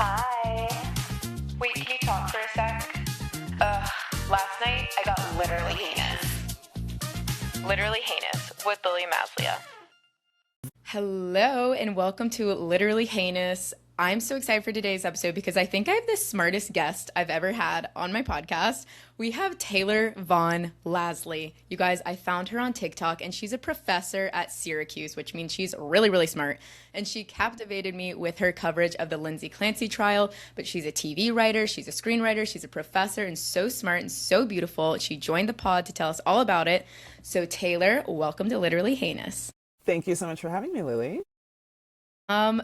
Hi. Wait, can you talk for a sec? Last night I got literally heinous. Literally heinous with Lily Maslia. Hello and welcome to Literally Heinous. I'm so excited for today's episode because I think I have the smartest guest I've ever had on my podcast. We have Taylor Von Lasley. You guys, I found her on TikTok and she's a professor at Syracuse, which means she's really, really smart. And she captivated me with her coverage of the Lindsay Clancy trial. But she's a TV writer, she's a screenwriter, she's a professor, and so smart and so beautiful. She joined the pod to tell us all about it. So Taylor, welcome to Literally Heinous. Thank you so much for having me, Lily.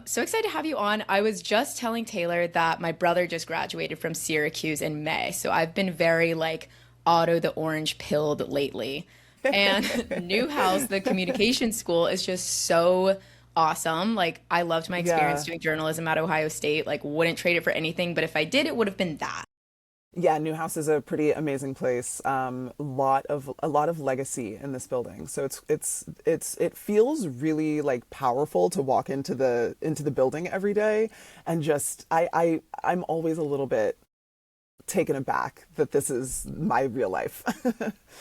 So excited to have you on. I was just telling Taylor that my brother just graduated from Syracuse in May. So I've been very like Otto the Orange pilled lately. And Newhouse, the communication school, is just so awesome. Like I loved my experience doing journalism at Ohio State. Like wouldn't trade it for anything. But if I did, it would have been that. Yeah, Newhouse is a pretty amazing place. A lot of legacy in this building. So it feels really like powerful to walk into the building every day, and just I'm always a little bit taken aback that this is my real life.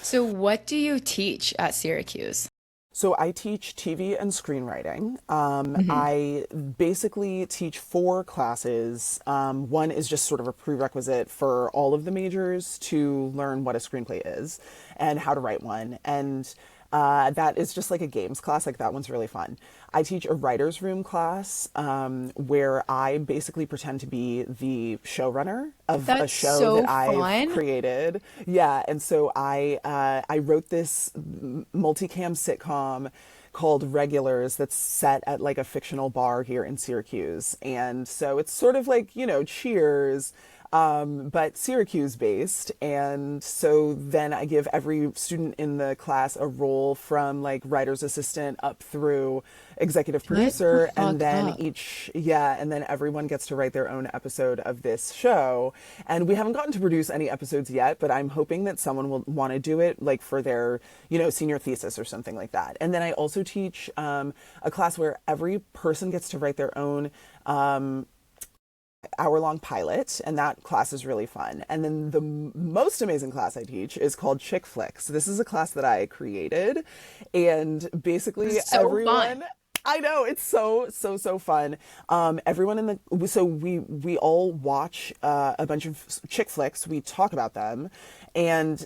So what do you teach at Syracuse? So I teach TV and screenwriting. I basically teach 4 classes. One is just sort of a prerequisite for all of the majors to learn what a screenplay is and how to write one. And that is just like a games class. Like that one's really fun. I teach a writer's room class where I basically pretend to be the showrunner of a show that I've created. Yeah, and so I wrote this multicam sitcom called Regulars that's set at like a fictional bar here in Syracuse. And so it's sort of like, Cheers, but Syracuse based. And so then I give every student in the class a role from like writer's assistant up through executive producer, and then and then everyone gets to write their own episode of this show. And we haven't gotten to produce any episodes yet, but I'm hoping that someone will want to do it like for their, senior thesis or something like that. And then I also teach a class where every person gets to write their own hour-long pilot, and that class is really fun. And then the most amazing class I teach is called Chick Flicks. This is a class that I created, and basically everyone... Fun. I know, it's so fun. Everyone in the, so we all watch a bunch of chick flicks. We talk about them and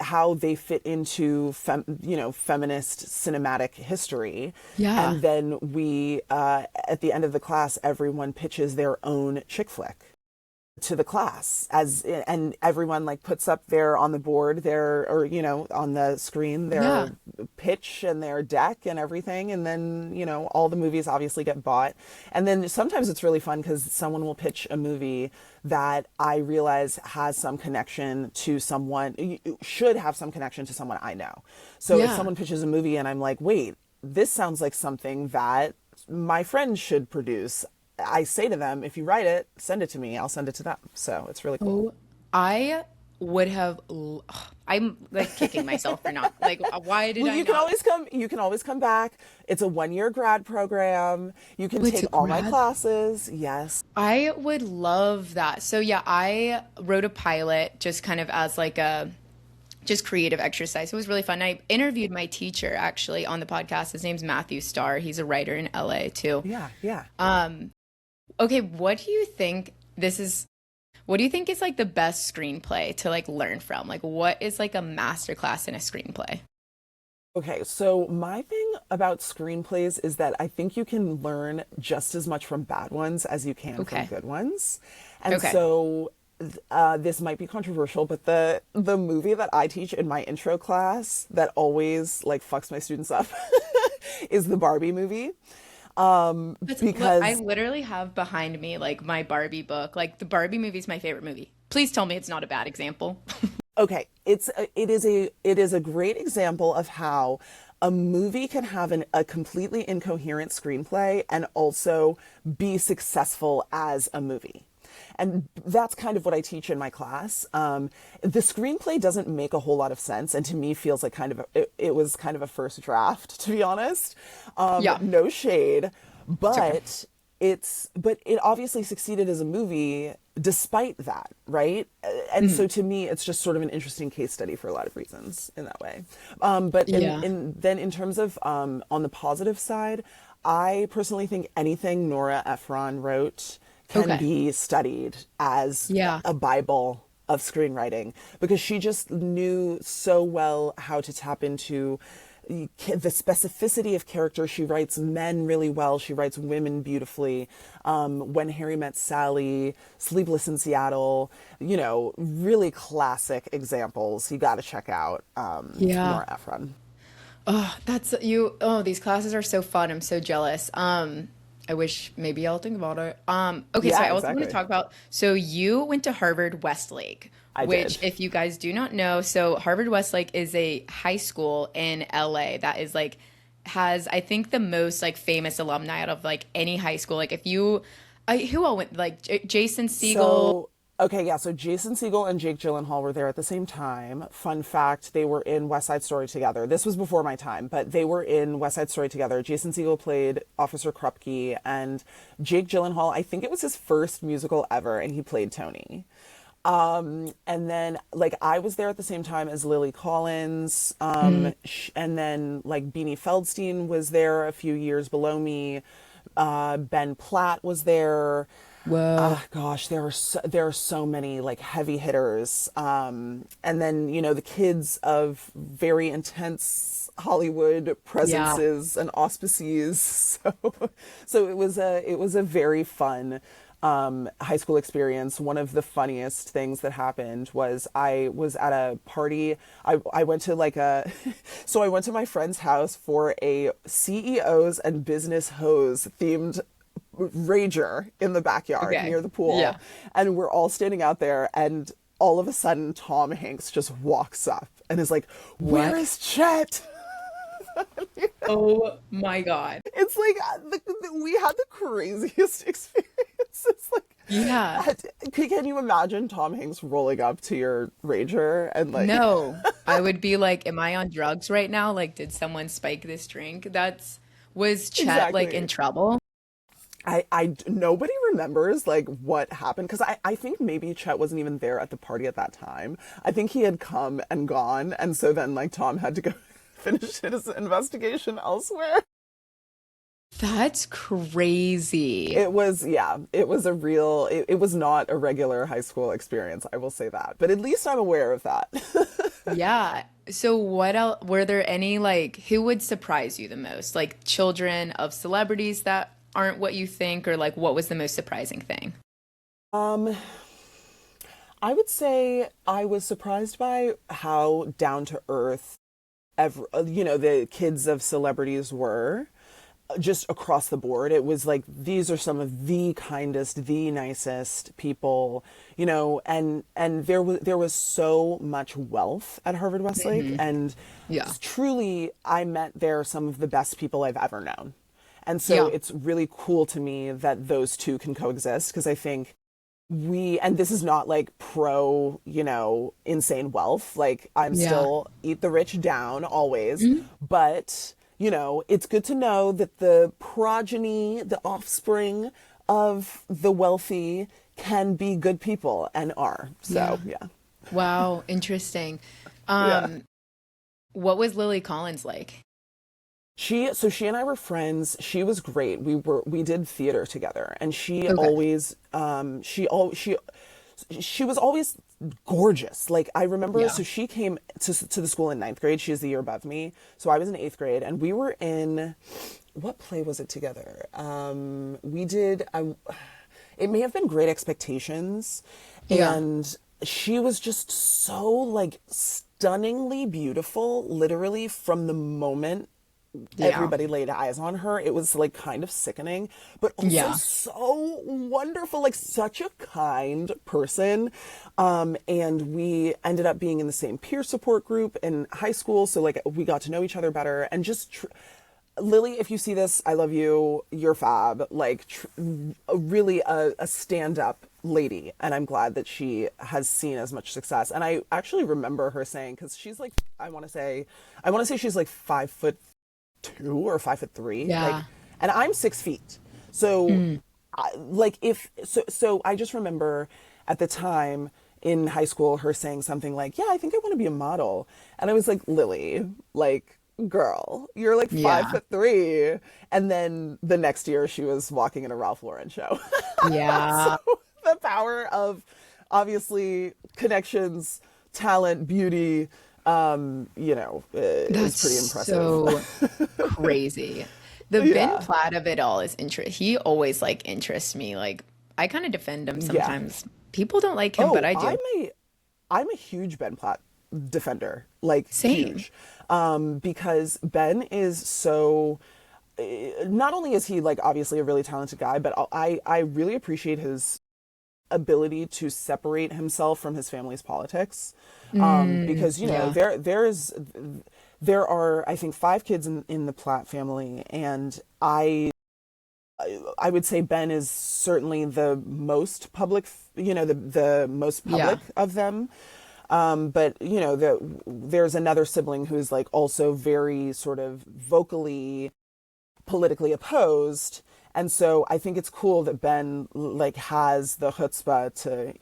how they fit into feminist cinematic history. Yeah. And then we, at the end of the class, everyone pitches their own chick flick to the class, and everyone like puts up on the board on the screen their pitch and their deck and everything, and then all the movies obviously get bought. And then sometimes it's really fun because someone will pitch a movie that I realize has some connection to someone, should have some connection to someone I know. So if someone pitches a movie and I'm like, wait, this sounds like something that my friend should produce, I say to them, if you write it, send it to me. I'll send it to them. So it's really cool. Oh, I would have. I'm like kicking myself for not like. Why did I? You can always come. You can always come back. It's a 1-year grad program. You can take all my classes. Yes, I would love that. So yeah, I wrote a pilot just kind of as like a just creative exercise. It was really fun. I interviewed my teacher actually on the podcast. His name's Matthew Starr. He's a writer in LA too. Yeah. Okay, what do you think is like the best screenplay to like learn from? Like what is like a masterclass in a screenplay? Okay, so my thing about screenplays is that I think you can learn just as much from bad ones as you can from good ones. And so this might be controversial, but the movie that I teach in my intro class that always like fucks my students up is the Barbie movie. Because I literally have behind me like my Barbie book. Like the Barbie movie is my favorite movie. Please tell me it's not a bad example. Okay, it is a great example of how a movie can have a completely incoherent screenplay and also be successful as a movie. And that's kind of what I teach in my class. The screenplay doesn't make a whole lot of sense, and to me feels like it was kind of a first draft, to be honest. No shade, but but it obviously succeeded as a movie despite that, right? And so to me, it's just sort of an interesting case study for a lot of reasons in that way. But Yeah. then in terms of on the positive side, I personally think anything Nora Ephron wrote can Okay. be studied as Yeah. a Bible of screenwriting, because she just knew so well how to tap into the specificity of character. She writes men really well. She writes women beautifully. When Harry Met Sally, Sleepless in Seattle, really classic examples. You got to check out Yeah. Nora Ephron. Oh, that's you. Oh, these classes are so fun. I'm so jealous. I wish maybe I'll think about it. Okay, so Yeah, I also want to exactly. talk about, so you went to Harvard Westlake, I which did. if you guys do not know, so Harvard Westlake is a high school in LA that is like has I think the most like famous alumni out of like any high school. Like if you who all went like Jason Segel. So, okay, yeah. So Jason Segel and Jake Gyllenhaal were there at the same time. Fun fact, they were in West Side Story together. This was before my time, but they were in West Side Story together. Jason Segel played Officer Krupke, and Jake Gyllenhaal, I think it was his first musical ever, and he played Tony. And then like I was there at the same time as Lily Collins, and then like Beanie Feldstein was there a few years below me. Ben Platt was there. Whoa. Gosh, there are so many like heavy hitters. And then the kids of very intense Hollywood Yeah. presences and auspices. So it was a very fun high school experience. One of the funniest things that happened was I was at a party. I went to like a, so I went to my friend's house for a CEOs and business hose themed rager in the backyard Okay. near the pool. Yeah. And we're all standing out there, and all of a sudden Tom Hanks just walks up and is like, "Where What? is Chet?" Oh my God. It's like we had the craziest experience. It's like, Yeah. can you imagine Tom Hanks rolling up to your rager and like, No, I would be like, am I on drugs right now? Like, did someone spike this drink? Was Chet like in exactly. trouble? Nobody remembers like what happened, because I think maybe Chet wasn't even there at the party at that time. I think he had come and gone, and so then like Tom had to go finish his investigation elsewhere. That's crazy. It was, yeah, it was not a regular high school experience, I will say that. But at least I'm aware of that. Yeah. So what else, were there any like, who would surprise you the most? Like children of celebrities that aren't what you think, or like what was the most surprising thing? Um, I would say I was surprised by how down to earth the kids of celebrities were, just across the board. It was like these are some of the kindest, the nicest people, and there was so much wealth at Harvard Westlake, and Yeah. truly I met there some of the best people I've ever known. And so Yeah. it's really cool to me that those two can coexist, because I think and this is not like pro, insane wealth. Like I'm Yeah. still eat the rich down always, but it's good to know that the progeny, the offspring of the wealthy can be good people and are. Yeah. So, yeah. Wow. Interesting. Yeah. Um, what was Lily Collins like? She and I were friends. She was great. We did theater together, and she Okay. always she was always gorgeous. Like I remember, Yeah. so she came to the school in ninth grade. She is the year above me, so I was in eighth grade, and we were in, what play was it together? We did. It may have been Great Expectations, Yeah. and she was just so like stunningly beautiful, literally from the moment Yeah. everybody laid eyes on her. It was like kind of sickening, but also Yeah. so wonderful, like such a kind person. And we ended up being in the same peer support group in high school. So like we got to know each other better, and just Lily, if you see this, I love you. You're fab. Like really a stand-up lady, and I'm glad that she has seen as much success. And I actually remember her saying, because she's like, I want to say she's like 5'2" or 5'3", like, Yeah. and I'm 6 feet. So, so I just remember at the time in high school her saying something like, "Yeah, I think I want to be a model," and I was like, "Lily, like, girl, you're like five Yeah. foot three," and then the next year she was walking in a Ralph Lauren show. So Yeah. the power of obviously connections, talent, beauty, is That's pretty impressive. so crazy. The Ben Yeah. Platt of it all is he always like interests me. Like I kind of defend him Yeah. sometimes. People don't like him, but Oh, I do. I'm a huge Ben Platt defender, like Same. huge, because Ben is so. Not only is he like obviously a really talented guy, but I really appreciate his ability to separate himself from his family's politics, because Yeah. there are I think five kids in the Platt family, and I would say Ben is certainly the most public, the most Yeah. public of them. But there's another sibling who's like also very sort of vocally politically opposed. And so I think it's cool that Ben like has the chutzpah to,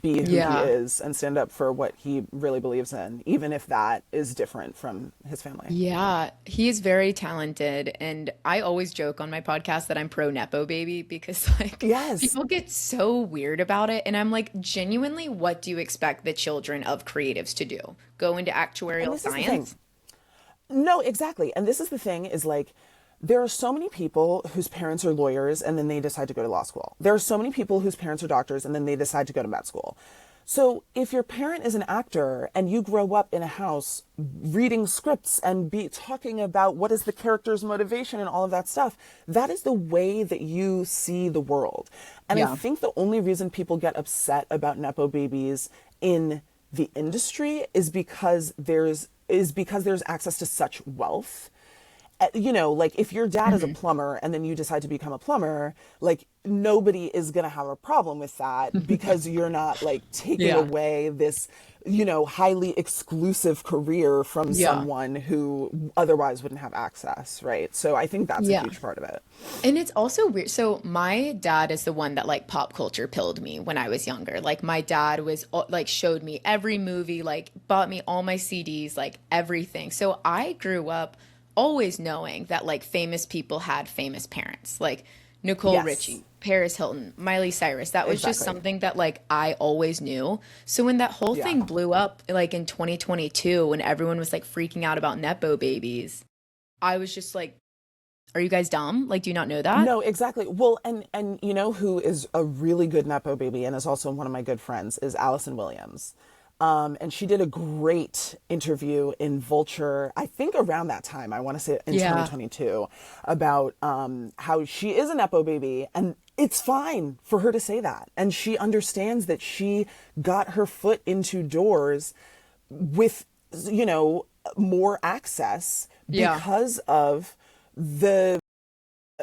be who he Yeah. is and stand up for what he really believes in, even if that is different from his family. Yeah, he is very talented, and I always joke on my podcast that I'm pro Nepo baby because like Yes. people get so weird about it, and I'm like, genuinely, what do you expect the children of creatives to do? Go into And actuarial this is the thing. science? No, exactly. And this is the thing is like there are so many people whose parents are lawyers and then they decide to go to law school. There are so many people whose parents are doctors and then they decide to go to med school. So if your parent is an actor and you grow up in a house reading scripts and be talking about what is the character's motivation and all of that stuff, that is the way that you see the world. And I Yeah. think the only reason people get upset about nepo babies in the industry is because there's access to such wealth. Like if your dad is a Mhm. plumber and then you decide to become a plumber, like nobody is going to have a problem with that because you're not like taking Yeah. away this, highly exclusive career from Yeah. someone who otherwise wouldn't have access, right? So I think that's a Yeah. huge part of it. And it's also weird. So my dad is the one that like pop culture pilled me when I was younger. Like my dad was like showed me every movie, like bought me all my CDs, like everything. So I grew up always knowing that like famous people had famous parents. Like Nicole Yes, Richie, Paris Hilton, Miley Cyrus. That was just exactly. something that like I always knew. So when that whole Yeah. thing blew up like in 2022 when everyone was like freaking out about nepo babies, I was just like, are you guys dumb? Like, do you not know that? No, exactly. Well, and you know who is a really good nepo baby and is also one of my good friends is Allison Williams. And she did a great interview in Vulture, I think around that time, I want to say in Yeah. 2022, about how she is a nepo baby and it's fine for her to say that. And she understands that she got her foot into doors with, more access Yeah. because of the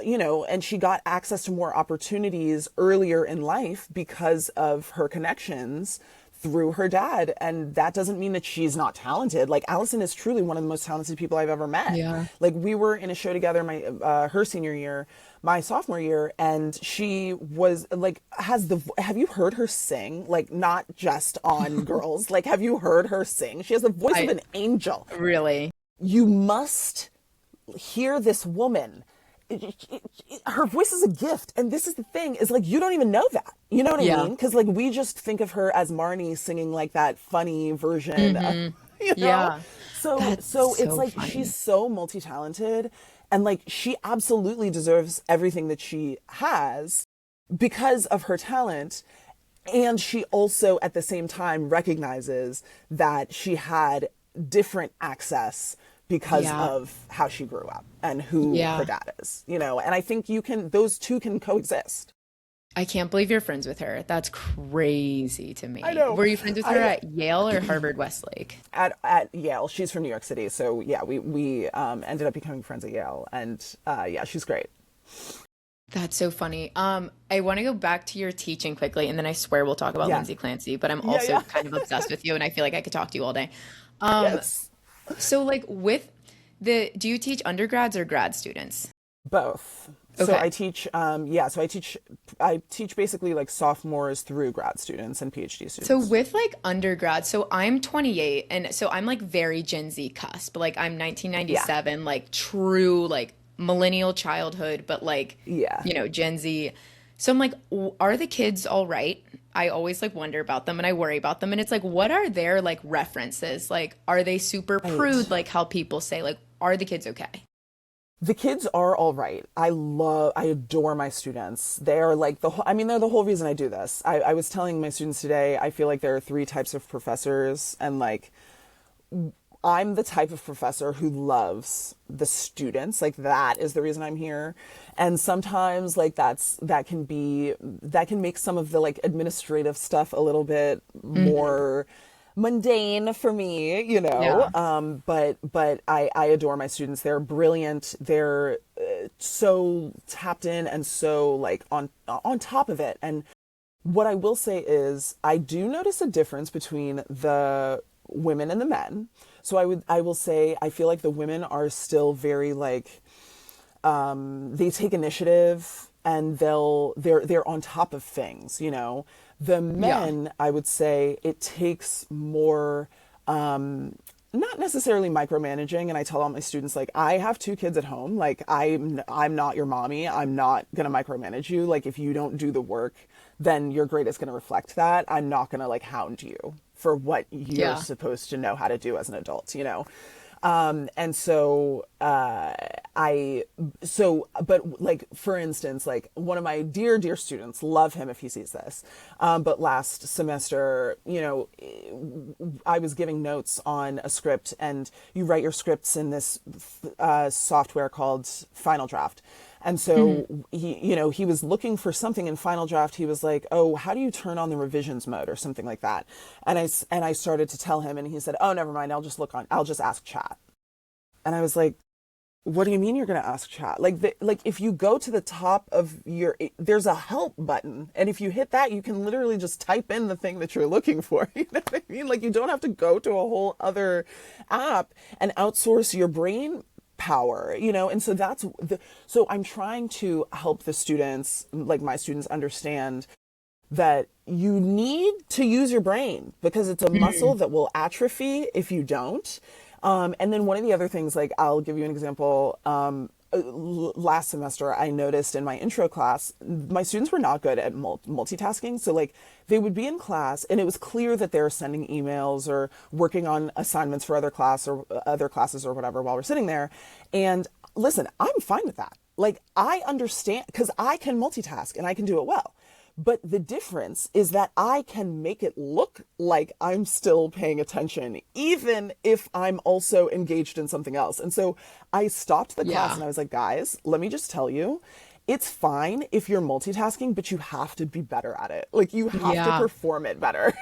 and she got access to more opportunities earlier in life because of her connections through her dad. And that doesn't mean that she's not talented. Like Allison is truly one of the most talented people I've ever met. Yeah. Like we were in a show together my her senior year, my sophomore year, and she was like have you heard her sing? Like not just on Girls. Like have you heard her sing? She has the voice of I an angel. really. You must hear this woman. Her voice is a gift, and this is the thing is like you don't even know that, you know what I Yeah. mean, because like we just think of her as Marnie singing like that funny version, Hmm. you know. Yeah. so That's so it's so like she's funny. so multi-talented, and like she absolutely deserves everything that she has because of her talent. And she also at the same time recognizes that she had different access because Yeah. of how she grew up and who her Yeah. dad is, and I think those two can coexist. I can't believe you're friends with her. That's crazy to I me. know. Were you friends with her I at Yale or Harvard Westlake? at Yale. She's from New York City, so yeah, we ended up becoming friends at Yale, and yeah, she's great. That's so funny. I want to go back to your teaching quickly, and then I swear we'll talk about Yeah, Lindsay Clancy, but I'm yeah, also yeah. kind of obsessed with you, and I feel like I could talk to you all day. Um, Yes, so like with do you teach undergrads or grad students? both. So Okay. I teach basically like sophomores through grad students and PhD So students. with like undergrad, so I'm 28 and so I'm like very Gen Z cusp. Like I'm Yeah. 1997, like true like millennial childhood, but like, Yeah. Gen Z. So I'm like, are the kids all right? I always like wonder about them and I worry about them. And it's like, what are their like references? Like, are they super prude? Right. Like how people say, like, are the kids okay? The kids are all right. I adore my students. They are like I mean, they're the whole reason I do this. I was telling my students today, I feel like there are three types of professors, and like, I'm the type of professor who loves the students. Like, that is the reason I'm here. And sometimes like that can make some of the like administrative stuff a little bit Hmm. more mundane for me, you know. Yeah. But I adore my students. They're brilliant. They're so tapped in and so like on top of it. And what I will say is I do notice a difference between the women and the men. So I will say I feel like the women are still very like, they take initiative and they're on top of things, you know. The Yeah. men, I would say it takes more, not necessarily micromanaging. And I tell all my students, like, I have two kids at home. Like, I'm not your mommy. I'm not gonna micromanage you. Like, if you don't do the work, then your grade is gonna reflect that. I'm not gonna like hound you for what you're Yeah. supposed to know how to do as an adult, you know. And so I but like, for instance, like one of my dear students, love him if he sees this, but last semester, you know, I was giving notes on a script, and you write your scripts in this software called Final Draft. And Hmm. so he was looking for something in Final Draft. He was like, "Oh, how do you turn on the revisions mode or something like that?" And I started to tell him, and he said, "Oh, never mind. I'll just ask chat." And I was like, "What do you mean you're going to ask chat? Like, like if you go to the top of there's a help button, and if you hit that, you can literally just type in the thing that you're looking for." You know what I mean? Like, you don't have to go to a whole other app and outsource your brain power, you know. And so so I'm trying to help the students, like my students, understand that you need to use your brain because it's a muscle Hmm. that will atrophy if you don't. And then one of the other things, like, I'll give you an example. Last semester, I noticed in my intro class, my students were not good at multitasking. So, like, they would be in class, and it was clear that they're sending emails or working on assignments for other classes or whatever while we're sitting there. And listen, I'm fine with that. Like, I understand because I can multitask and I can do it well. But the difference is that I can make it look like I'm still paying attention, even if I'm also engaged in something else. And so I stopped the class Yeah. and I was like, guys, let me just tell you, it's fine if you're multitasking, but you have to be better at it. Like, you have to Yeah. perform it better.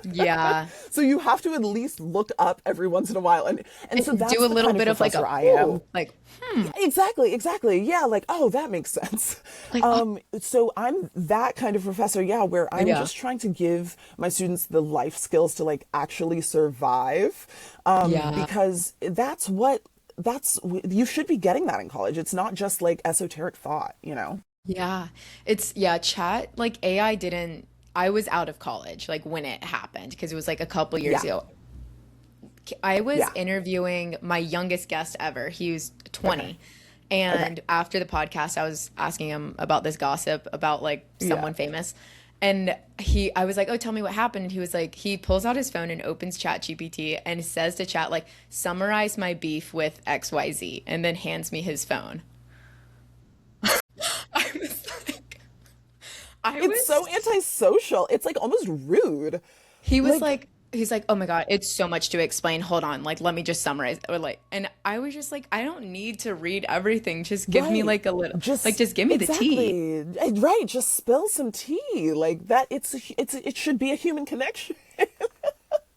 Yeah. So you have to at least look up every once in a while. And so And do that's a the little kind of bit of like professor a, I am. oh, like, Yeah, exactly, exactly. Yeah, like, oh, that makes sense. like, oh, So I'm that kind of professor, yeah, where I'm yeah. just trying to give my students the life skills to like actually survive. Yeah. Because you should be getting that in college. It's not just like esoteric thought, you know? Yeah. Yeah, chat, like AI didn't, I was out of college, like when it happened, because it was like a couple years Yeah, ago. I was yeah. interviewing my youngest guest ever. He was Okay, 20. okay. And after the podcast, I was asking him about this gossip about like Yeah. someone famous. And I was like, oh, tell me what happened. And he was like, he pulls out his phone and opens Chat GPT and says to Chat, like, summarize my beef with XYZ, and then hands me his phone. I was like, I It's so was antisocial. It's like almost rude. He was Like, like, he's like, oh my God, it's so much to explain. Hold on, like, let me just summarize. Or like, and I was just like, I don't need to read everything. Just give me right. like a little, like, Just just give me the tea. exactly. Right. Just spill some tea. Like that. It should be a human connection.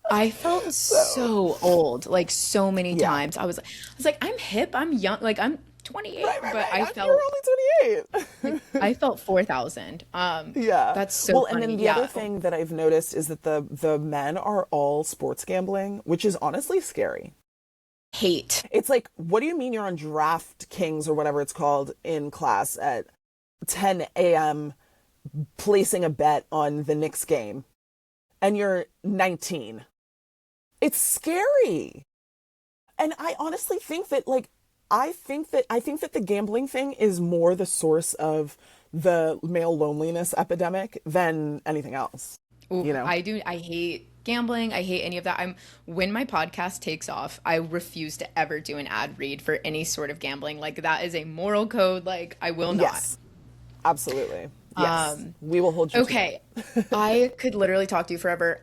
I felt So, so old, like so many yeah. times. I was like, I'm hip, I'm young, like I'm 28, but Right. You're only 28. I felt 4,000. Yeah. That's so Well, and then funny. the other Yeah. thing that I've noticed is that the men are all sports gambling, which is honestly scary. hate. It's like, what do you mean you're on DraftKings or whatever it's called in class at 10 a.m. placing a bet on the Knicks game and you're 19? It's scary. And I honestly think that I think that the gambling thing is more the source of the male loneliness epidemic than anything else. Ooh, You know? I hate gambling. I hate any of that. When my podcast takes off, I refuse to ever do an ad read for any sort of gambling. Like that is a moral code. Like I will not. Yes. Absolutely. Yes. We will hold you Okay. I could literally talk to you forever.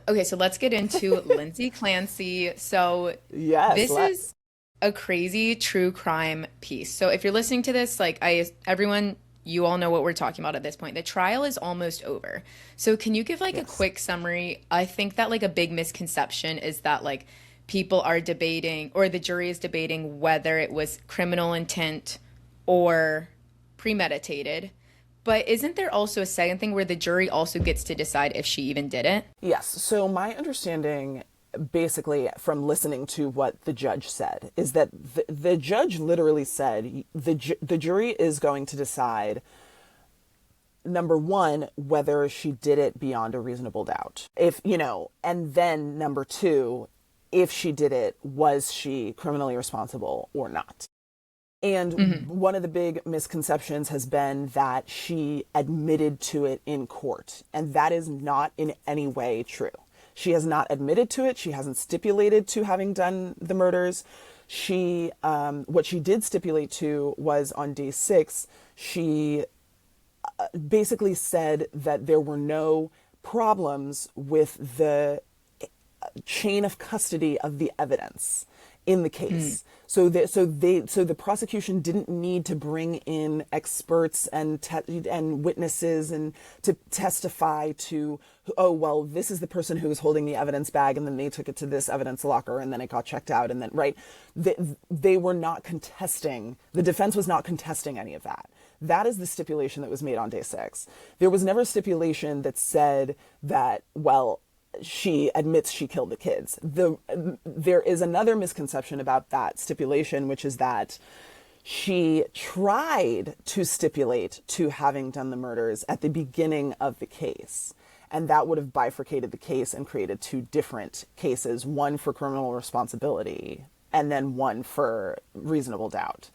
Okay, so let's get into Lindsay Clancy. So Yes. this is a crazy true crime piece. So if you're listening to this, like everyone, you all know what we're talking about at this point. The trial is almost over. So can you give like a quick summary? I think that like a big misconception is that like people are debating or the jury is debating whether it was criminal intent or premeditated. But isn't there also a second thing where the jury also gets to decide if she even did it? Yes. So my understanding, basically, from listening to what the judge said, is that the judge literally said the jury is going to decide, number one, whether she did it beyond a reasonable doubt. And then number two, if she did it, was she criminally responsible or not? And one of the big misconceptions has been that she admitted to it in court. And that is not in any way true. She has not admitted to it. She hasn't stipulated to having done the murders. What she did stipulate to was on day 6, she basically said that there were no problems with the chain of custody of the evidence in the case. So the prosecution didn't need to bring in experts and witnesses and to testify to, oh, well, this is the person who was holding the evidence bag and then they took it to this evidence locker and then it got checked out and then, right? They were not contesting, the defense was not contesting any of that. That is the stipulation that was made on day 6. There was never a stipulation that said that, well, she admits she killed the kids. There is another misconception about that stipulation, which is that she tried to stipulate to having done the murders at the beginning of the case. And that would have bifurcated the case and created 2 different cases, one for criminal responsibility and then one for reasonable doubt.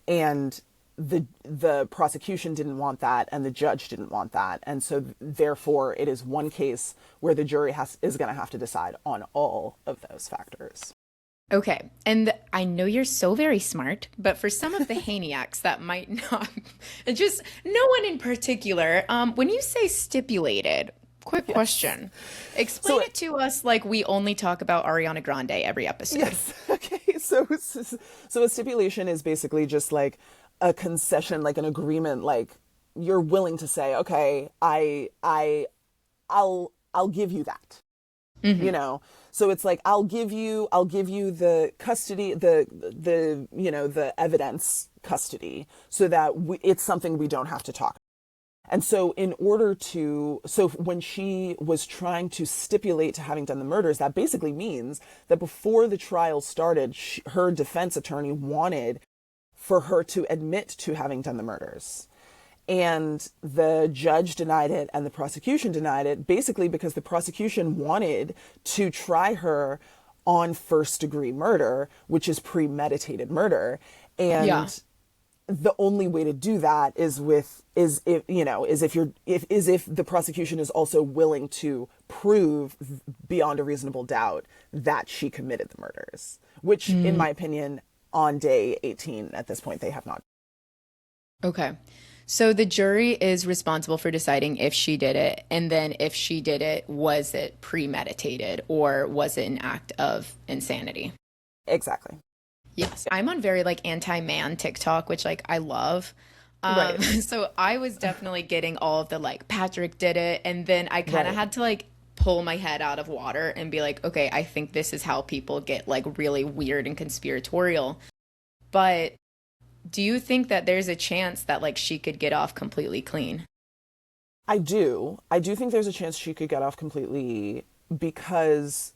And the prosecution didn't want that and the judge didn't want that. And so therefore it is one case where the jury is going to have to decide on all of those factors. Okay. And I know you're so very smart, but for some of the Haniacs that might not, just no one in particular, when you say stipulated, quick question, explain it to us like we only talk about Ariana Grande every episode. Yes. Okay. So a stipulation is basically just like a concession, like an agreement, like you're willing to say, okay, I'll give you that. So it's like, I'll give you the custody, the evidence custody so that it's something we don't have to talk about. And so when she was trying to stipulate to having done the murders, that basically means that before the trial started, her defense attorney wanted for her to admit to having done the murders. And the judge denied it and the prosecution denied it, basically because the prosecution wanted to try her on first-degree murder, which is premeditated murder. And the only way to do that is if the prosecution is also willing to prove beyond a reasonable doubt that she committed the murders, which in my opinion, on day 18 at this point, they have not. Okay. So the jury is responsible for deciding if she did it. And then if she did it, was it premeditated or was it an act of insanity? Exactly. Yes. I'm on very like anti-man TikTok, which like I love. Right. So I was definitely getting all of the like Patrick did it. And then I kind of had to like pull my head out of water and be like, okay, I think this is how people get like really weird and conspiratorial. But do you think that there's a chance that like she could get off completely clean? I do think there's a chance she could get off completely because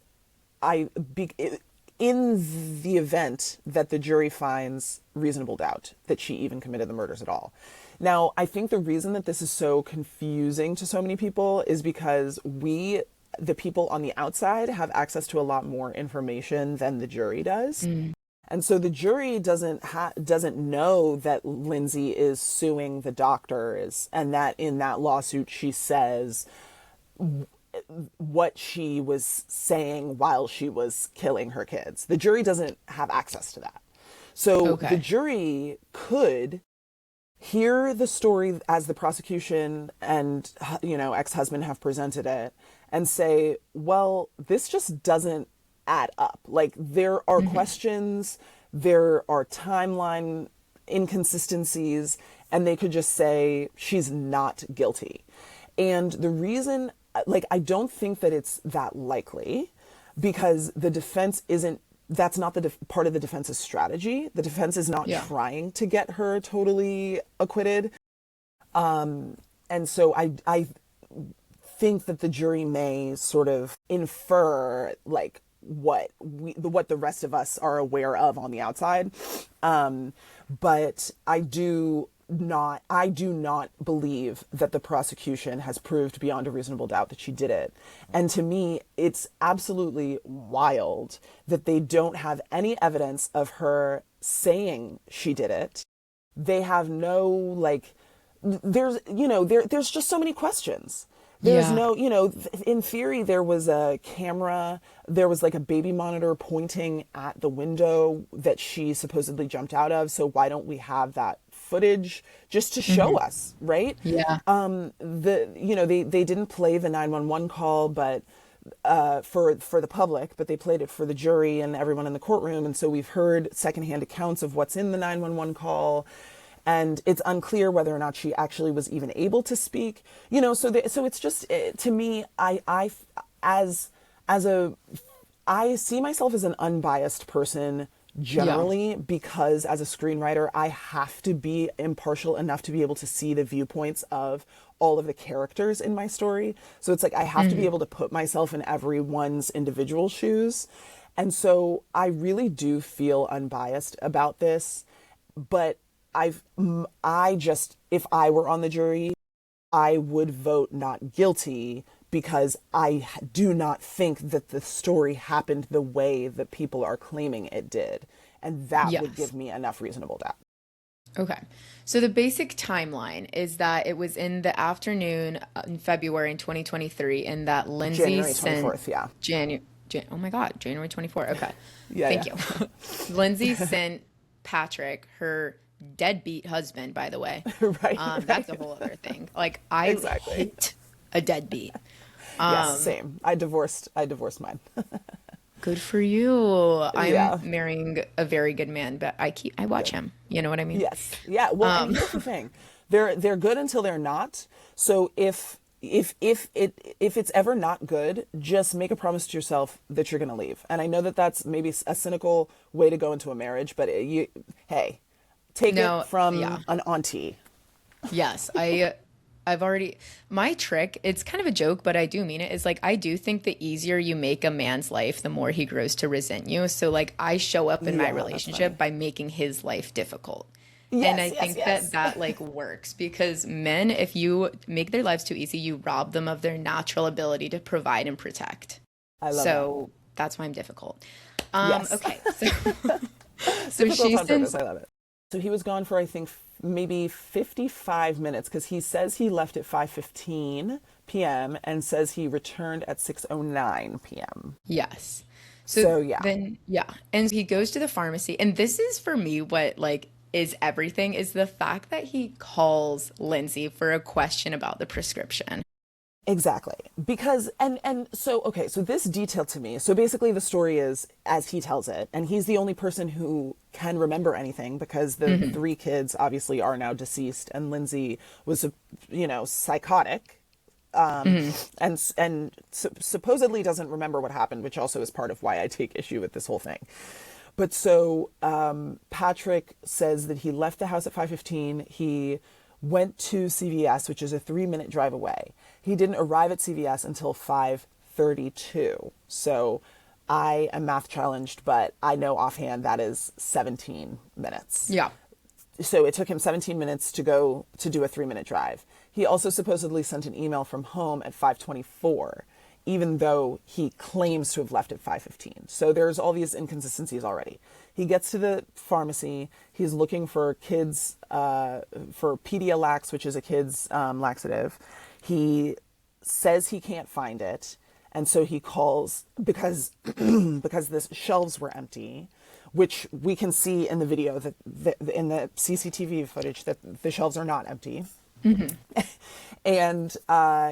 in the event that the jury finds reasonable doubt that she even committed the murders at all. Now, I think the reason that this is so confusing to so many people is because we, the people on the outside, have access to a lot more information than the jury does. And so the jury doesn't know that Lindsay is suing the doctors, and that in that lawsuit she says what she was saying while she was killing her kids. The jury doesn't have access to that. So the jury could hear the story as the prosecution and, you know, ex-husband have presented it and say, well, this just doesn't add up. Like, there are questions, there are timeline inconsistencies, and they could just say she's not guilty. And the reason, like, I don't think that it's that likely, because the defense isn't, that's not the part of the defense's strategy. The defense is not trying to get her totally acquitted. And so I think that the jury may sort of infer, like, what the rest of us are aware of on the outside. But I do not believe that the prosecution has proved beyond a reasonable doubt that she did it. And to me, it's absolutely wild that they don't have any evidence of her saying she did it. They have no, like, there's just so many questions. There's no, in theory, there was a camera, there was like a baby monitor pointing at the window that she supposedly jumped out of. So why don't we have that footage just to show us, right? Yeah. They didn't play the 911 call, but for the public, but they played it for the jury and everyone in the courtroom. And so we've heard secondhand accounts of what's in the 911 call. And it's unclear whether or not she actually was even able to speak, so it's just, to me, I see myself as an unbiased person generally, because as a screenwriter, I have to be impartial enough to be able to see the viewpoints of all of the characters in my story. So it's like, I have to be able to put myself in everyone's individual shoes. And so I really do feel unbiased about this, but if I were on the jury, I would vote not guilty, because I do not think that the story happened the way that people are claiming it did. And that would give me enough reasonable doubt. Okay. So the basic timeline is that it was in the afternoon in February in 2023, and that Lindsay January sent 24th, oh my God, January 24th. Okay. Thank you. Lindsay sent Patrick, her deadbeat husband, by the way. Right. That's a whole other thing. Like, I hate a deadbeat. Yes, same. I divorced mine. Good for you. I'm marrying a very good man, but I watch him. You know what I mean? Yes. Yeah. Well, and here's the thing. They're good until they're not. So if it's ever not good, just make a promise to yourself that you're going to leave. And I know that that's maybe a cynical way to go into a marriage, but take it from an auntie. Yes, I've already, my trick, it's kind of a joke, but I do mean it, is like, I do think the easier you make a man's life, the more he grows to resent you. So like, I show up in my relationship by making his life difficult. Yes, and I think that like works, because men, if you make their lives too easy, you rob them of their natural ability to provide and protect. I love so that's why I'm difficult. Yes. Okay. So she sends, I love it. So he was gone for, I think, maybe 55 minutes, because he says he left at 5:15 p.m. and says he returned at 6:09 p.m. Yes. Then, and he goes to the pharmacy, and this is for me what like is everything, is the fact that he calls Lindsay for a question about the prescription. Exactly. Because, so this detail to me, so basically the story is as he tells it, and he's the only person who can remember anything, because the three kids obviously are now deceased, and Lindsay was, psychotic, and supposedly doesn't remember what happened, which also is part of why I take issue with this whole thing. But so, Patrick says that he left the house at 5:15. He went to CVS, which is a 3-minute drive away. He didn't arrive at CVS until 5:32. So I am math challenged, but I know offhand that is 17 minutes. Yeah. So it took him 17 minutes to go to do a 3-minute drive. He also supposedly sent an email from home at 5:24, even though he claims to have left at 5:15. So there's all these inconsistencies already. He gets to the pharmacy. He's looking for kids, for Pedialax, which is a kid's laxative. He says he can't find it. And so he calls because the shelves were empty, which we can see in the video that in the CCTV footage that the shelves are not empty. Mm-hmm. And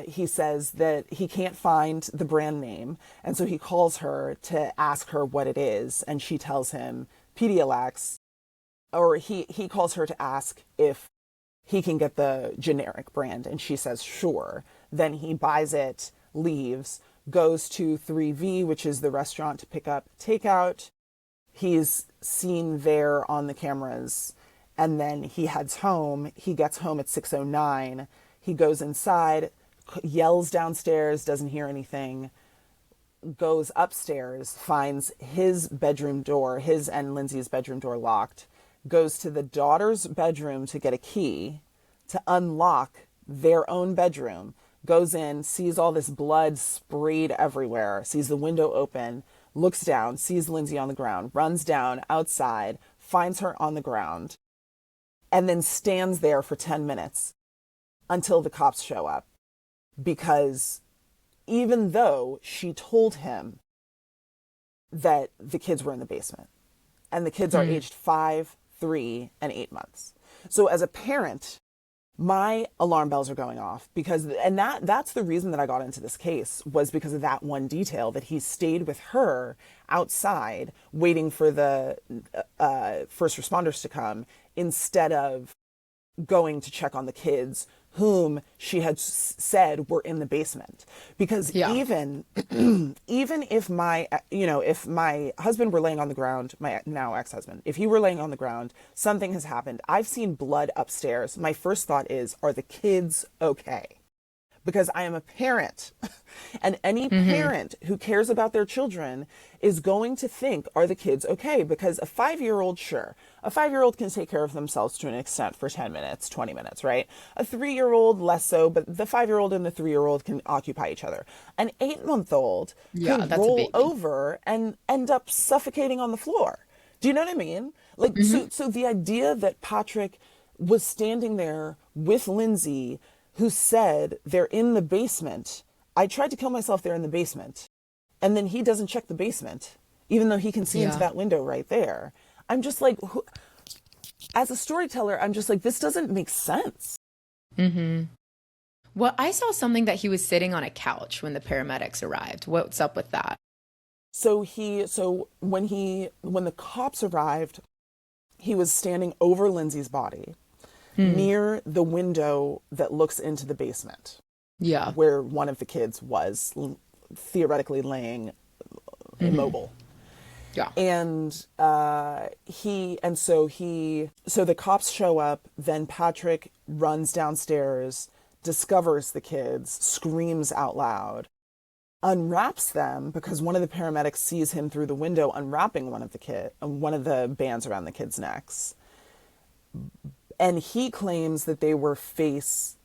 he says that he can't find the brand name. And so he calls her to ask her what it is. And she tells him Pedialax, or he calls her to ask if he can get the generic brand. And she says, sure. Then he buys it, leaves, goes to 3V, which is the restaurant, to pick up takeout. He's seen there on the cameras, and then he heads home. He gets home at 6:09. He goes inside, yells downstairs, doesn't hear anything, goes upstairs, finds his bedroom door, his and Lindsay's bedroom door locked, goes to the daughter's bedroom to get a key to unlock their own bedroom, goes in, sees all this blood sprayed everywhere, sees the window open, looks down, sees Lindsay on the ground, runs down outside, finds her on the ground, and then stands there for 10 minutes until the cops show up. Because even though she told him that the kids were in the basement, and the kids are aged 5, 3, and 8 months. So as a parent, my alarm bells are going off because, and that's the reason that I got into this case, was because of that one detail, that he stayed with her outside waiting for the first responders to come instead of going to check on the kids whom she had said were in the basement. Because even if if my husband were laying on the ground, my now ex-husband, if he were laying on the ground, something has happened, I've seen blood upstairs, my first thought is, are the kids okay? Because I am a parent, and any parent who cares about their children is going to think, are the kids okay? Because a 5-year-old, sure, a 5-year-old can take care of themselves to an extent for 10 minutes, 20 minutes, right? A 3-year-old, less so, but the 5-year-old and the 3-year-old can occupy each other. An 8-month-old could roll over and end up suffocating on the floor. Do you know what I mean? Like, so the idea that Patrick was standing there with Lindsay, who said they're in the basement. I tried to kill myself, they're in the basement. And then he doesn't check the basement, even though he can see into that window right there. I'm just like, as a storyteller, I'm just like, this doesn't make sense. Well, I saw something that he was sitting on a couch when the paramedics arrived. What's up with that? So when the cops arrived, he was standing over Lindsay's body, near the window that looks into the basement. Yeah. Where one of the kids was theoretically laying immobile. Yeah. And so the cops show up, then Patrick runs downstairs, discovers the kids, screams out loud, unwraps them because one of the paramedics sees him through the window unwrapping one of the bands around the kids' necks. And he claims that they were face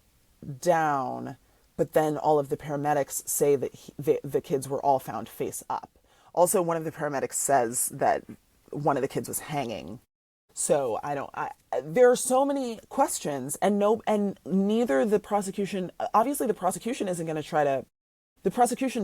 down, but then all of the paramedics say that the kids were all found face up. Also, one of the paramedics says that one of the kids was hanging. So there are so many questions, and neither the prosecution, obviously the prosecution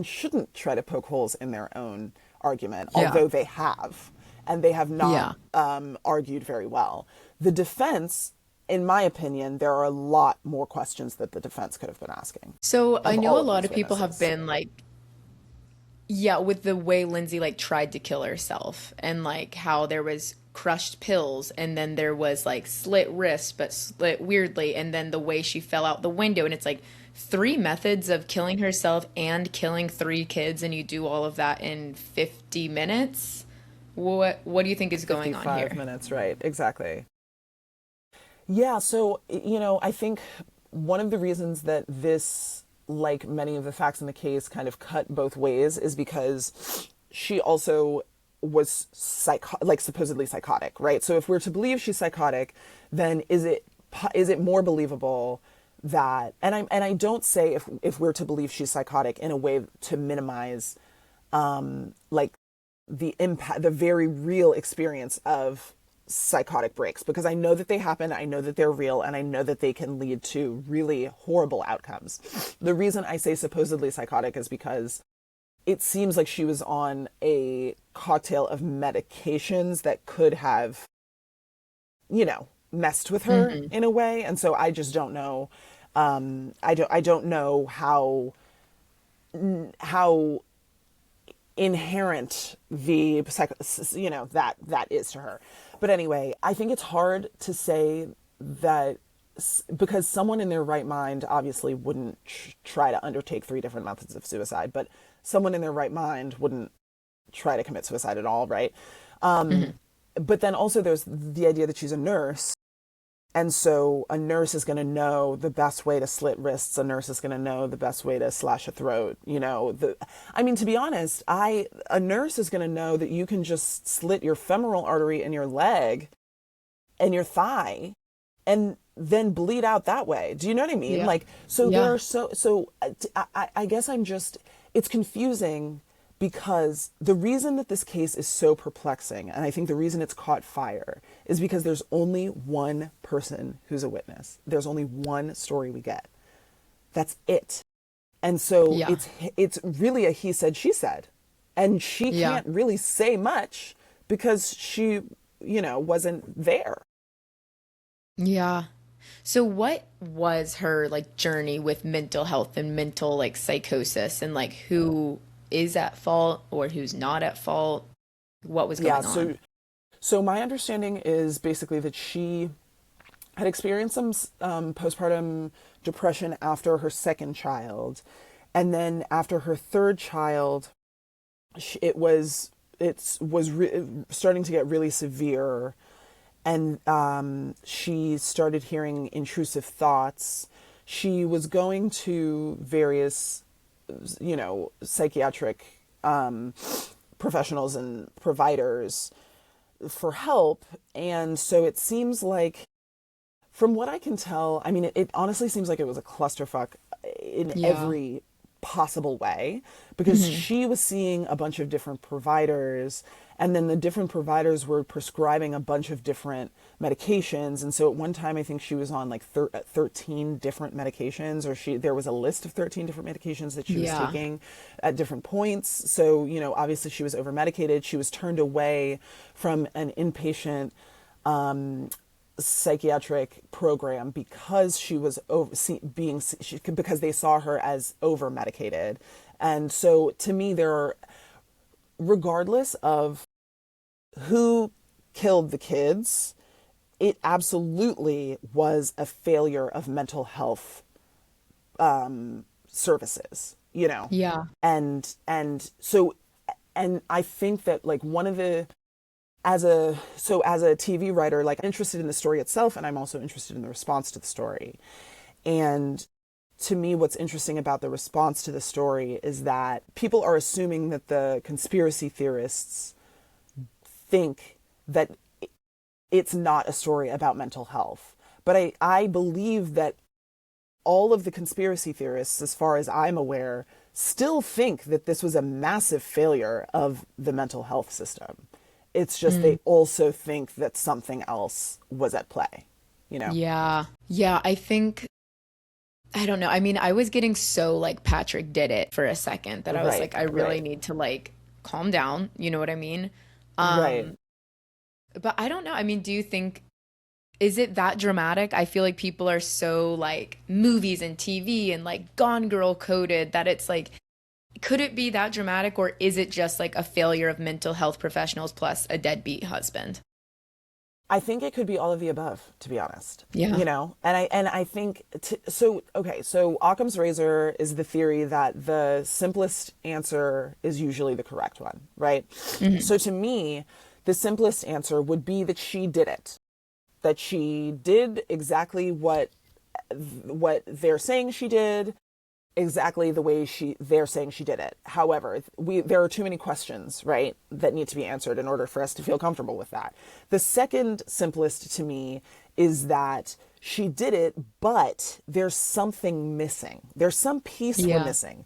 shouldn't try to poke holes in their own argument, although they have, and they have not argued very well. The defense, in my opinion, there are a lot more questions that the defense could have been asking. So I know a lot of people have been like, with the way Lindsay like tried to kill herself, and like how there was crushed pills, and then there was like slit wrists but slit weirdly, and then the way she fell out the window, and it's like 3 methods of killing herself and killing 3 kids, and you do all of that in 50 minutes. What do you think is going on here? 55 minutes, right? Exactly. Yeah, so, I think one of the reasons that this, like many of the facts in the case, kind of cut both ways is because she also was supposedly psychotic, right? So if we're to believe she's psychotic, then is it more believable that, and I don't say if we're to believe she's psychotic in a way to minimize like the impact, the very real experience of psychotic breaks, because I know that they happen, I know that they're real, and I know that they can lead to really horrible outcomes. The reason I say supposedly psychotic is because it seems like she was on a cocktail of medications that could have, messed with her in a way. And so I just don't know. I don't know how inherent the that is to her. But anyway, I think it's hard to say that, because someone in their right mind obviously wouldn't try to undertake 3 different methods of suicide, but someone in their right mind wouldn't try to commit suicide at all, right? But then also there's the idea that she's a nurse. And so a nurse is going to know the best way to slit wrists. A nurse is going to know the best way to slash a throat. To be honest, a nurse is going to know that you can just slit your femoral artery in your leg and your thigh and then bleed out that way. Do you know what I mean? Yeah. There are I guess it's confusing, because the reason that this case is so perplexing, and I think the reason it's caught fire, is because there's only one person who's a witness. There's only one story we get. That's it. And so it's really a he said, she said. And she can't really say much because she, wasn't there. Yeah. So what was her journey with mental health and mental psychosis, and who is at fault or who's not at fault? What was going on? So my understanding is basically that she had experienced some postpartum depression after her second child, and then after her third child, it was starting to get really severe, and she started hearing intrusive thoughts. She was going to various psychiatric professionals and providers for help. And so it seems like, from what I can tell, it honestly seems like it was a clusterfuck in every possible way, because she was seeing a bunch of different providers, and then the different providers were prescribing a bunch of different medications. And so at one time, I think she was on 13 different medications, or there was a list of 13 different medications that she was taking at different points. So, obviously she was over medicated. She was turned away from an inpatient psychiatric program because she was because they saw her as over medicated. And so to me, regardless of who killed the kids, it absolutely was a failure of mental health services, Yeah. And I think that one of the, as a TV writer, I'm interested in the story itself, and I'm also interested in the response to the story. And to me, what's interesting about the response to the story is that people are assuming that the conspiracy theorists think that it's not a story about mental health. But I believe that all of the conspiracy theorists, as far as I'm aware, still think that this was a massive failure of the mental health system. It's just they also think that something else was at play, Yeah. Yeah, I think, I don't know. I was getting so Patrick did it for a second that I was I really need to calm down. You know what I mean? Right. But I don't know. Do you think, is it that dramatic? I feel like people are so movies and TV and Gone Girl coded that it's could it be that dramatic, or is it just a failure of mental health professionals plus a deadbeat husband? I think it could be all of the above, to be honest. Yeah. And I think, so Occam's razor is the theory that the simplest answer is usually the correct one, right? So to me, the simplest answer would be that she did it. That she did exactly what they're saying she did. exactly the way they're saying she did it. However, there are too many questions, right, that need to be answered in order for us to feel comfortable with that. The second simplest to me is that she did it, but there's something missing. There's some piece we're Yeah. missing.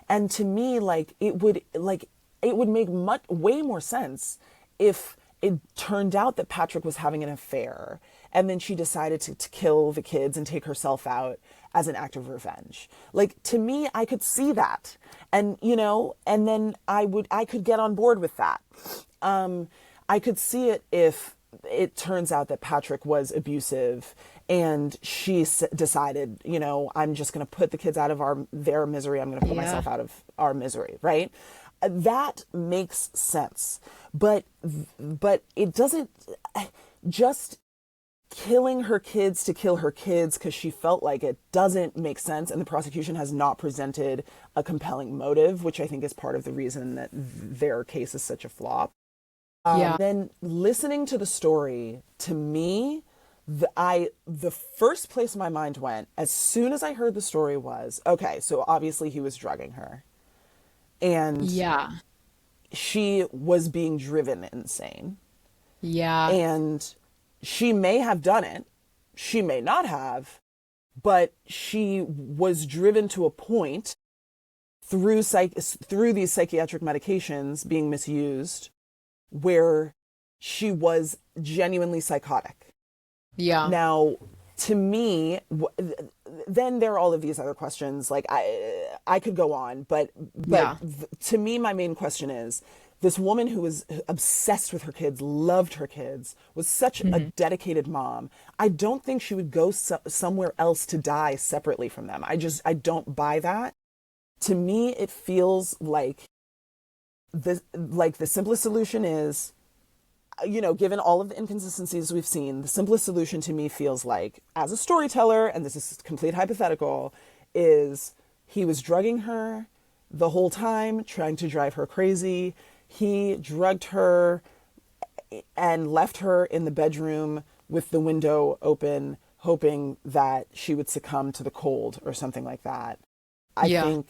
And to me, it would make way more sense if it turned out that Patrick was having an affair and then she decided to kill the kids and take herself out as an act of revenge. Like, to me, I could see that. And, and then I could get on board with that. I could see it if it turns out that Patrick was abusive and she decided, I'm just going to put the kids out of their misery. I'm going to put Yeah. myself out of our misery, right? That makes sense. But it doesn't, just killing her kids to kill her kids because she felt like it, doesn't make sense. And the prosecution has not presented a compelling motive, which I think is part of the reason that their case is such a flop. Yeah. Then listening to the story, to me, the first place my mind went as soon as I heard the story was, okay, so obviously he was drugging her and Yeah. she was being driven insane, Yeah. and she may have done it, she may not have, but she was driven to a point through these psychiatric medications being misused where she was genuinely psychotic. Yeah. Now, to me, then there are all of these other questions. Like, I could go on, but Yeah. to me, my main question is, this woman who was obsessed with her kids, loved her kids, was such a dedicated mom. I don't think she would go somewhere else to die separately from them. I don't buy that. To me, it feels like the simplest solution is, given all of the inconsistencies we've seen, the simplest solution to me feels like, as a storyteller, and this is complete hypothetical, is he was drugging her the whole time, trying to drive her crazy. He drugged her and left her in the bedroom with the window open, hoping that she would succumb to the cold or something like that. I think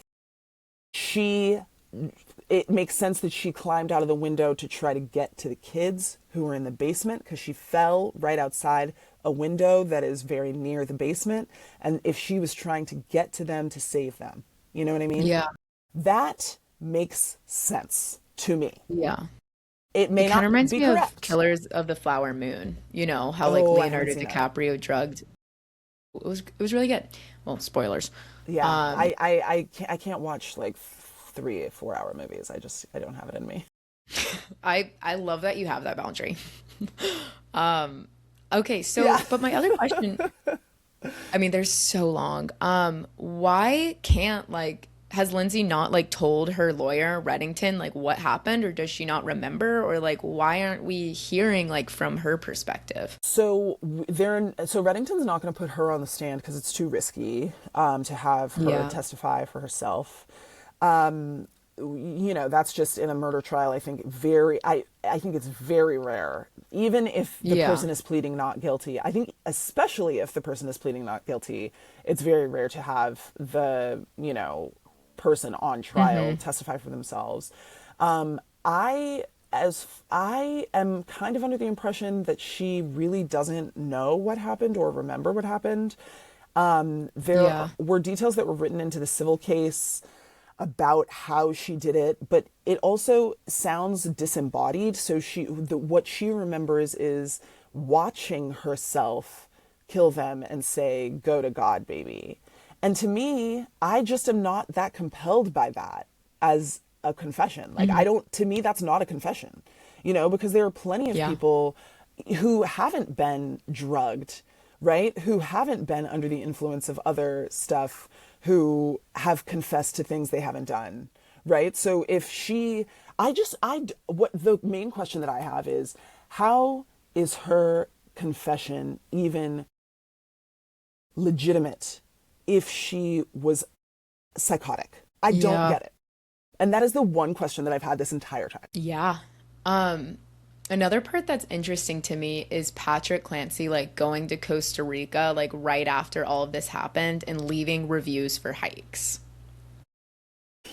it makes sense that she climbed out of the window to try to get to the kids who were in the basement, because she fell right outside a window that is very near the basement. And if she was trying to get to them to save them, you know what I mean? Yeah. That makes sense to me. Yeah. It may It kind not of reminds be me correct. of Killers of the Flower Moon. You know how like Oh, I haven't Leonardo seen that. DiCaprio drugged. It was really good. Well, spoilers. Yeah, Um, I can't watch like 3 4 hour movies. I don't have it in me. I love that you have that boundary. Okay, so Yeah. but my other question, I mean, there's so long. Why can't like has Lindsay not like told her lawyer Reddington like what happened, or does she not remember, or like why aren't we hearing like from her perspective? So Reddington's not going to put her on the stand because it's too risky to have her Yeah. testify for herself. That's just in a murder trial. I think I think it's very rare, even if the Yeah. person is pleading not guilty. I think especially if the person is pleading not guilty, it's very rare to have the person on trial testify for themselves. I am kind of under the impression that she really doesn't know what happened or remember what happened. There Yeah. were details that were written into the civil case about how she did it, but it also sounds disembodied. So what she remembers is watching herself kill them and say, "Go to God, baby." And to me, I just am not that compelled by that as a confession. Like, to me, that's not a confession, because there are plenty of Yeah. people who haven't been drugged, right? Who haven't been under the influence of other stuff, who have confessed to things they haven't done, right? So what the main question that I have is, how is her confession even legitimate if she was psychotic? I don't Yeah. get it. And that is the one question that I've had this entire time. Yeah. Another part that's interesting to me is Patrick Clancy like going to Costa Rica like right after all of this happened and leaving reviews for hikes.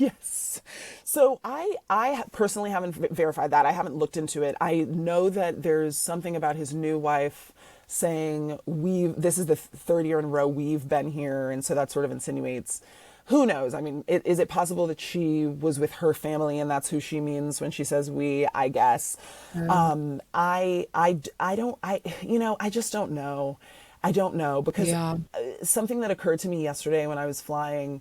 Yes. So I personally haven't verified that. I haven't looked into it. I know that there's something about his new wife saying this is the third year in a row we've been here, and so that sort of insinuates, who knows? I mean, is it possible that she was with her family and that's who she means when she says we, I guess. I don't, I just don't know. I don't know because Yeah. something that occurred to me yesterday when I was flying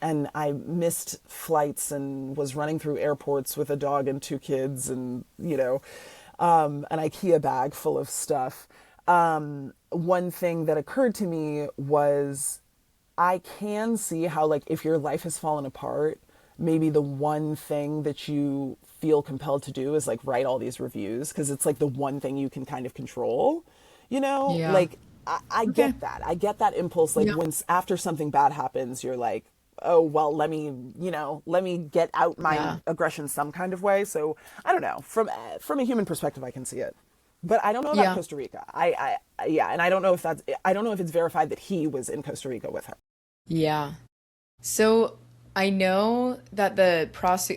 and I missed flights and was running through airports with a dog and two kids and, an IKEA bag full of stuff. One thing that occurred to me was I can see how, like, if your life has fallen apart, maybe the one thing that you feel compelled to do is like write all these reviews because it's like the one thing you can kind of control, Yeah. like I Okay. get that. I get that impulse. Like Yeah. when after something bad happens, you're like, oh, well, let me get out my Yeah. aggression some kind of way. So I don't know. From a human perspective, I can see it. But I don't know about Yeah. Costa Rica. Yeah, and I don't know if it's verified that he was in Costa Rica with her. Yeah. So I know that the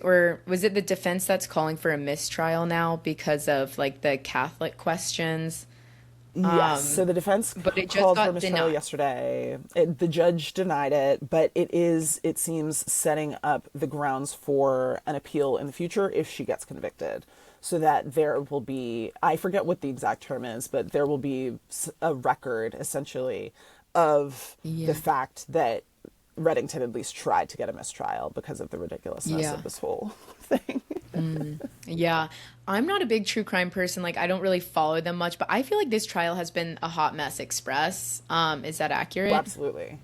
or was it the defense that's calling for a mistrial now because of like the Catholic questions? Yes. So Um, the defense but it just called for got mistrial denied. yesterday. The judge denied it, but it seems, setting up the grounds for an appeal in the future if she gets convicted. So that there will be, I forget what the exact term is, but there will be a record essentially of the Yeah. fact that Reddington at least tried to get a mistrial because of the ridiculousness Yeah. of this whole thing. Yeah. I'm not a big true crime person. Like I don't really follow them much, but I feel like this trial has been a hot mess express. Is that accurate? Absolutely.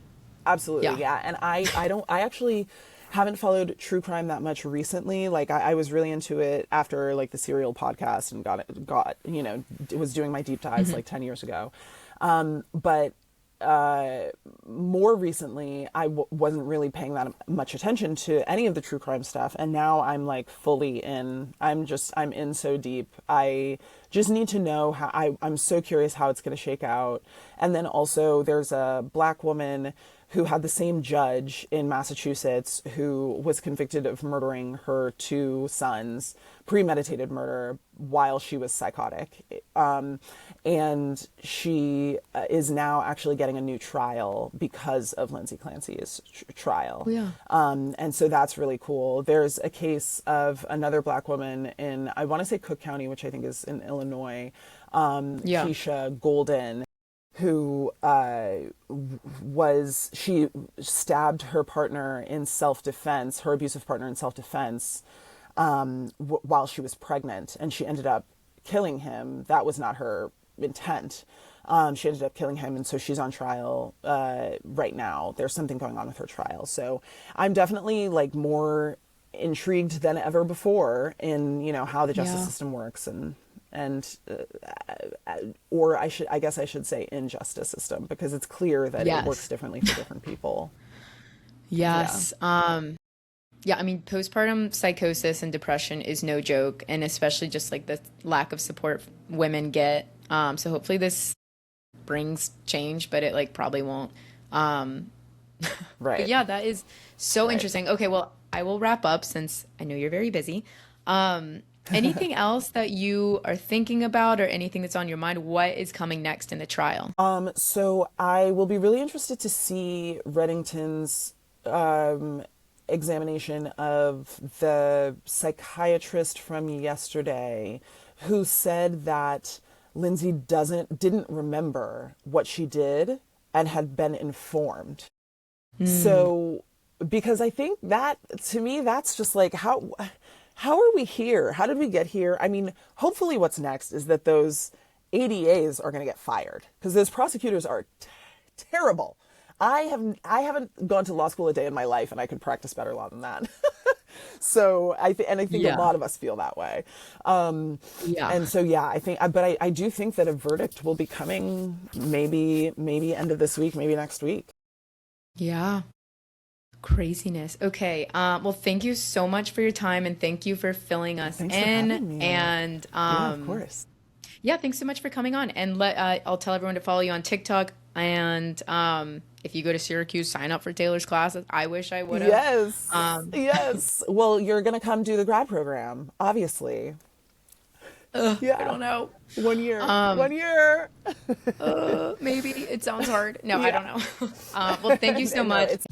Absolutely. Yeah. Yeah. And I actually haven't followed true crime that much recently. Like I was really into it after like the Serial podcast and was doing my deep dives Mhm. like 10 years ago. But more recently, wasn't really paying that much attention to any of the true crime stuff, and now I'm like fully in. I'm in so deep. I just need to know how. I'm so curious how it's going to shake out. And then also, there's a black woman who had the same judge in Massachusetts who was convicted of murdering her two sons, premeditated murder while she was psychotic. And she is now actually getting a new trial because of Lindsay Clancy's Oh trial. yeah. And so that's really cool. There's a case of another black woman in, I want to say Cook County, which I think is in Illinois, Yeah. Keisha Golden, who she stabbed her partner in self-defense, her abusive partner in self-defense, while she was pregnant, and she ended up killing him. That was not her intent. She ended up killing him, and so she's on trial right now. There's something going on with her trial. So I'm definitely like more intrigued than ever before in how the justice Yeah. system works and or I guess I should say injustice system because it's clear that it works Yes. differently for different people. Yeah. Yes. Yeah, I mean, postpartum psychosis and depression is no joke, and especially just like the lack of support women get. So hopefully this brings change, but it like probably won't. Um, but Right. yeah, that is so Right. interesting. Okay, well, I will wrap up since I know you're very busy. Anything else that you are thinking about or anything that's on your mind? What is coming next in the trial? So I will be really interested to see Reddington's examination of the psychiatrist from yesterday who said that Lindsay didn't remember what she did and had been informed. Hmm. So because I think that to me that's just like how are we here? How did we get here? I mean, hopefully what's next is that those ADAs are going to get fired because those prosecutors are terrible. I haven't gone to law school a day in my life, and I could practice better law than that. So I think a Yeah. lot of us feel that way. Yeah. And so yeah, I do think that a verdict will be coming maybe end of this week, maybe next week. Yeah. Craziness. Okay. Well, thank you so much for your time and thank you for filling us Thanks for in. having me. And Yeah, of course. yeah, thanks so much for coming on. And I'll tell everyone to follow you on TikTok and if you go to Syracuse, sign up for Taylor's class. I wish I would have. Yes. Yes. Well, you're going to come do the grad program, obviously. Yeah. I don't know. 1 year. 1 year. Maybe it sounds hard. No, I don't know. Well, thank you so No, much. it's